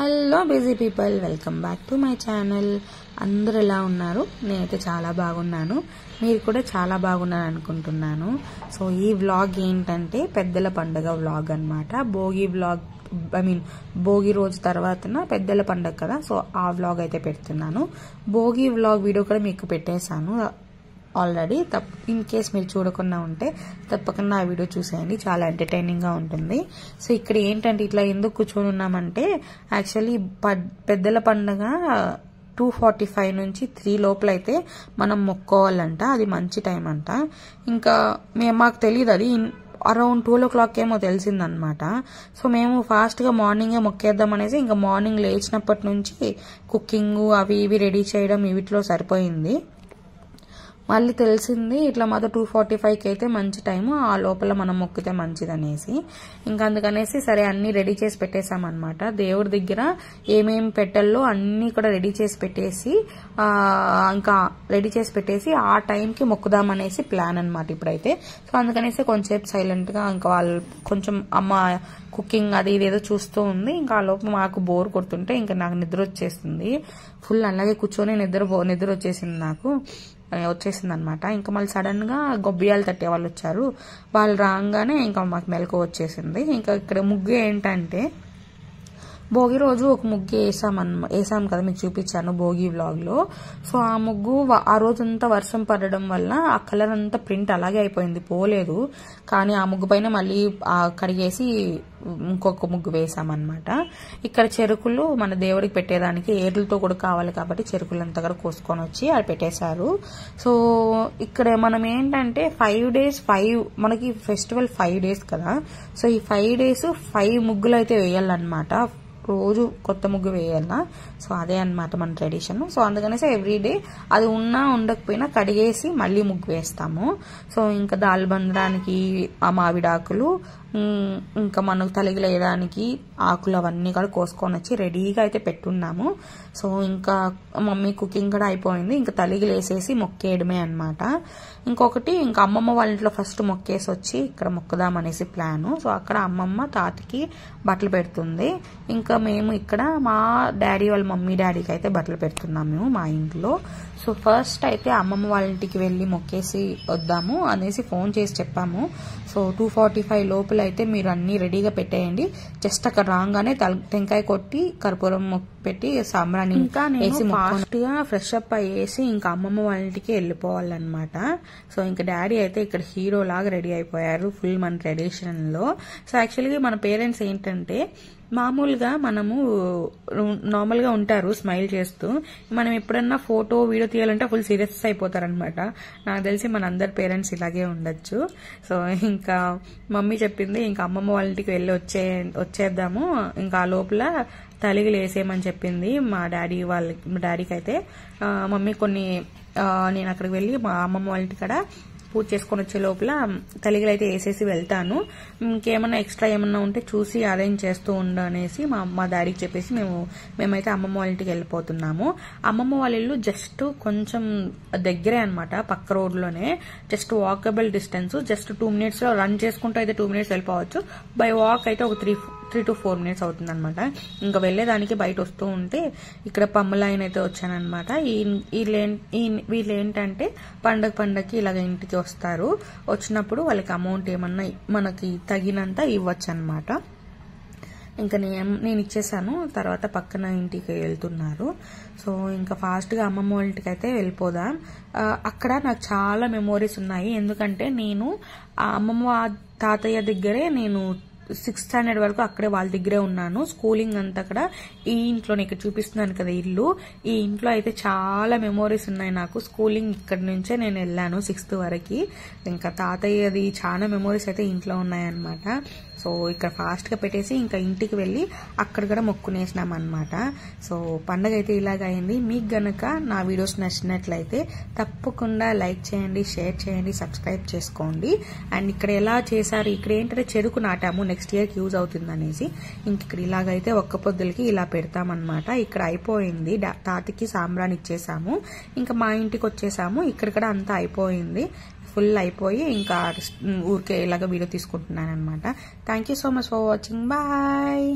Hello busy people, welcome back to my channel. అందరూ ఎలా ఉన్నారు? నేనైతే చాలా బాగున్నాను. మీరు కూడా చాలా బాగున్నారు అనుకుంటున్నాను. సో ఈ వ్లాగ్ ఏంటంటే పెద్దల పండుగ వ్లాగ్ అన్నమాట. భోగి వ్లాగ్, భోగి రోజు తర్వాత పెద్దల పండుగ కదా, సో ఆ వ్లాగ్ అయితే పెడుతున్నాను. భోగి వ్లాగ్ వీడియో కూడా మీకు పెట్టేశాను ఆల్రెడీ. ఇన్ కేస్ మీరు చూడకుండా ఉంటే తప్పకుండా ఆ వీడియో చూసేయండి, చాలా ఎంటర్టైనింగ్ గా ఉంటుంది. సో ఇక్కడ ఏంటంటే ఇట్లా ఎందుకు కూర్చొని ఉన్నామంటే, యాక్చువల్లీ పెద్దల పండుగ 2:45 నుంచి 3 లోపల అయితే మనం మొక్కోవాలంట. అది మంచి టైం అంట. ఇంకా మాకు తెలియదు, అది అరౌండ్ 12 o'clock ఏమో తెలిసిందనమాట. సో మేము ఫాస్ట్ గా మార్నింగే మొక్కేద్దాం అనేసి ఇంకా మార్నింగ్ లేచినప్పటి నుంచి కుకింగ్ అవి ఇవి రెడీ చేయడం వీటిలో సరిపోయింది. మళ్ళీ తెలిసింది ఇట్లా మాతో 2:45కి అయితే మంచి టైము, ఆ లోపల మనం మొక్కితే మంచిదనేసి ఇంకా అందుకనేసి సరే అన్ని రెడీ చేసి పెట్టేశామన్నమాట. దేవుడి దగ్గర ఏమేమి పెట్టాలో అన్ని కూడా రెడీ చేసి పెట్టేసి ఆ టైంకి మొక్కుదామనేసి ప్లాన్ అనమాట ఇప్పుడైతే. సో అందుకనేసి కొంచెంసేపు సైలెంట్ గా ఇంకా వాళ్ళు కొంచెం అమ్మ కుకింగ్ అది ఇదేదో చూస్తూ ఉంది. ఇంకా ఆ లోపు మాకు బోర్ కొడుతుంటే ఇంకా నాకు నిద్ర వచ్చేస్తుంది. ఫుల్ అలాగే కూర్చొని నిద్ర వచ్చేసింది అనమాట. ఇంకా మళ్ళీ సడన్ గా గొబ్బియాలు తట్టే వాళ్ళు వచ్చారు. వాళ్ళు రాగానే ఇంకా మాకు మెలకు వచ్చేసింది. ఇంకా ఇక్కడ ముగ్గు ఏంటంటే, భోగి రోజు ఒక ముగ్గు వేసాం కదా, మీకు చూపించాను భోగి వ్లాగ్ లో. సో ఆ ముగ్గు ఆ రోజంతా వర్షం పడడం వల్ల ఆ కలర్ అంతా ప్రింట్ అలాగే అయిపోయింది, పోలేదు. కానీ ఆ ముగ్గు పైన మళ్ళీ కడిగేసి ఇంకొక ముగ్గు వేసామన్నమాట. ఇక్కడ చెరుకులు మన దేవుడికి పెట్టేదానికి ఏర్లతో కూడా కావాలి కాబట్టి చెరుకులంతా కూడా కోసుకొని వచ్చి అది పెట్టేశారు. సో ఇక్కడ మనం ఏంటంటే 5 days మనకి ఫెస్టివల్ 5 days కదా. సో ఈ 5 days 5 ముగ్గులు అయితే వేయాలన్నమాట. రోజు కొత్త ముగ్గు వేయాలన్నా. సో అదే అన్నమాట మన ట్రెడిషన్. సో అందుకనేసి ఎవ్రీడే అది ఉన్నా ఉండకపోయినా కడిగేసి మళ్ళీ ముగ్గు వేస్తాము. సో ఇంకా దాల్బందడానికి ఆ మామిడాకులు, ఇంకా మనకు తలిగిలేయడానికి ఆకులు అవన్నీ కూడా కోసుకొని వచ్చి రెడీగా అయితే పెట్టున్నాము. సో ఇంకా మమ్మీ కుకింగ్ కూడా అయిపోయింది. ఇంకా తలిగిలేసేసి మొక్కేయడమే అనమాట. ఇంకొకటి ఇంకా అమ్మమ్మ వాళ్ళ ఇంట్లో ఫస్ట్ మొక్కేసి వచ్చి ఇక్కడ మొక్కుదామనేసి ప్లాను. సో అక్కడ అమ్మమ్మ తాతకి బట్టలు పెడుతుంది. ఇంకా మేము ఇక్కడ మా డాడీ వాళ్ళ మమ్మీ డాడీకి అయితే బట్టలు పెడుతున్నాము మేము మా ఇంట్లో. సో ఫస్ట్ అయితే అమ్మమ్మ వాళ్ళ ఇంటికి వెళ్ళి మొక్కేసి వద్దాము అనేసి ఫోన్ చేసి చెప్పాము. సో 2:45 లోపల అయితే మీరు అన్ని రెడీగా పెట్టేయండి. జస్ట్ అక్కడ రాగానే టెంకాయ కొట్టి కర్పూరం పెట్టి సాంబ్రాణి ఇంకా వేసి ఫాస్ట్ గా ఫ్రెష్ అప్ అయ్యేసి ఇంకా అమ్మమ్మ వాళ్ళ ఇంటికి వెళ్ళిపోవాలన్నమాట. సో ఇంకా డాడీ అయితే ఇక్కడ హీరో లాగా రెడీ అయిపోయారు ఫుల్ మన ట్రెడిషన్ లో. సో యాక్చువల్గా మన పేరెంట్స్ ఏంటంటే మామూలుగా మనము నార్మల్ గా ఉంటారు స్మైల్ చేస్తూ, మనం ఎప్పుడన్నా ఫోటో వీడియో తీయాలంటే ఫుల్ సీరియస్ అయిపోతారనమాట. నాకు తెలిసి మన అందరి పేరెంట్స్ ఇలాగే ఉండొచ్చు. సో ఇంకా మమ్మీ చెప్పింది ఇంకా అమ్మమ్మ వాళ్ళ ఇంటికి వెళ్ళి వచ్చేద్దాము, ఇంకా ఆ లోపల తలిగిలు వేసేయమని చెప్పింది మా డాడీకి అయితే. మమ్మీ నేను అక్కడికి వెళ్ళి మా అమ్మమ్మ వాళ్ళ ఇంటి కాడ పూజ చేసుకొని వచ్చే లోపల తలిగలు అయితే వేసేసి వెళ్తాను. ఇంకేమన్నా ఎక్స్ట్రా ఏమన్నా ఉంటే చూసి అరేంజ్ చేస్తూ ఉండనేసి మా డాడీకి చెప్పేసి మేమైతే అమ్మమ్మ వాళ్ళ ఇంటికి వెళ్ళిపోతున్నాము. అమ్మమ్మ వాళ్ళ ఇల్లు జస్ట్ కొంచెం దగ్గరే అనమాట, పక్క రోడ్లోనే, just walkable distance. Just 2 minutes లో రన్ చేసుకుంటూ అయితే 2 minutes వెళ్ళిపోవచ్చు. బై వాక్ అయితే ఒక 3 to 4 minutes అవుతుంది అనమాట. ఇంకా వెళ్లేదానికి బయట వస్తూ ఉంటే ఇక్కడ పమ్మలైన అయితే వచ్చానమాట. వీళ్ళు ఏంటంటే పండగకి ఇలాగ ఇంటికి వస్తారు. వచ్చినప్పుడు వాళ్ళకి అమౌంట్ ఏమన్నా మనకి తగినంత ఇవ్వచ్చు అనమాట. ఇంకా నేను ఇచ్చేసాను. తర్వాత పక్కన ఇంటికి వెళ్తున్నారు. సో ఇంకా ఫాస్ట్ గా అమ్మమ్మ వాళ్ళ ఇంటికి అయితే వెళ్ళిపోదాం. అక్కడ నాకు చాలా మెమోరీస్ ఉన్నాయి. ఎందుకంటే నేను ఆ అమ్మమ్మ తాతయ్య దగ్గరే నేను 6th standard వరకు అక్కడే వాళ్ళ దగ్గరే ఉన్నాను. స్కూలింగ్ అంతా అక్కడ ఈ ఇంట్లోనే, ఇక్కడ చూపిస్తున్నాను కదా ఇల్లు, ఈ ఇంట్లో అయితే చాలా మెమోరీస్ ఉన్నాయి నాకు. స్కూలింగ్ ఇక్కడ నుంచే నేను వెళ్ళాను 6th వరకు. ఇంకా తాతయ్యది చాలా మెమోరీస్ అయితే ఇంట్లో ఉన్నాయన్నమాట. సో ఇక్కడ ఫాస్ట్ గా పెట్టేసి ఇంకా ఇంటికి వెళ్ళి అక్కడ కూడా మొక్కునేసినాం అనమాట. సో పండగ అయితే ఇలాగ అయింది. మీకు గనక నా వీడియోస్ నచ్చినట్లయితే తప్పకుండా లైక్ చేయండి, షేర్ చేయండి, సబ్స్క్రైబ్ చేసుకోండి. అండ్ ఇక్కడ ఎలా చేశారు, ఇక్కడ ఏంటంటే చెరుకు నాటాము, నెక్స్ట్ ఇయర్ కి యూజ్ అవుతుంది అనేసి. ఇంక ఇక్కడ ఇలాగైతే ఒక్క పొద్దులకి ఇలా పెడతామన్నమాట. ఇక్కడ అయిపోయింది, తాతకి సాంబ్రాన్ని ఇచ్చేసాము. ఇంకా మా ఇంటికి వచ్చేసాము. ఇక్కడ అంతా అయిపోయింది. ఫుల్ అయిపోయి ఇంకా ఊరికే ఇలాగ వీడియో తీసుకుంటున్నాను అనమాట. Thank you so much for watching. Bye.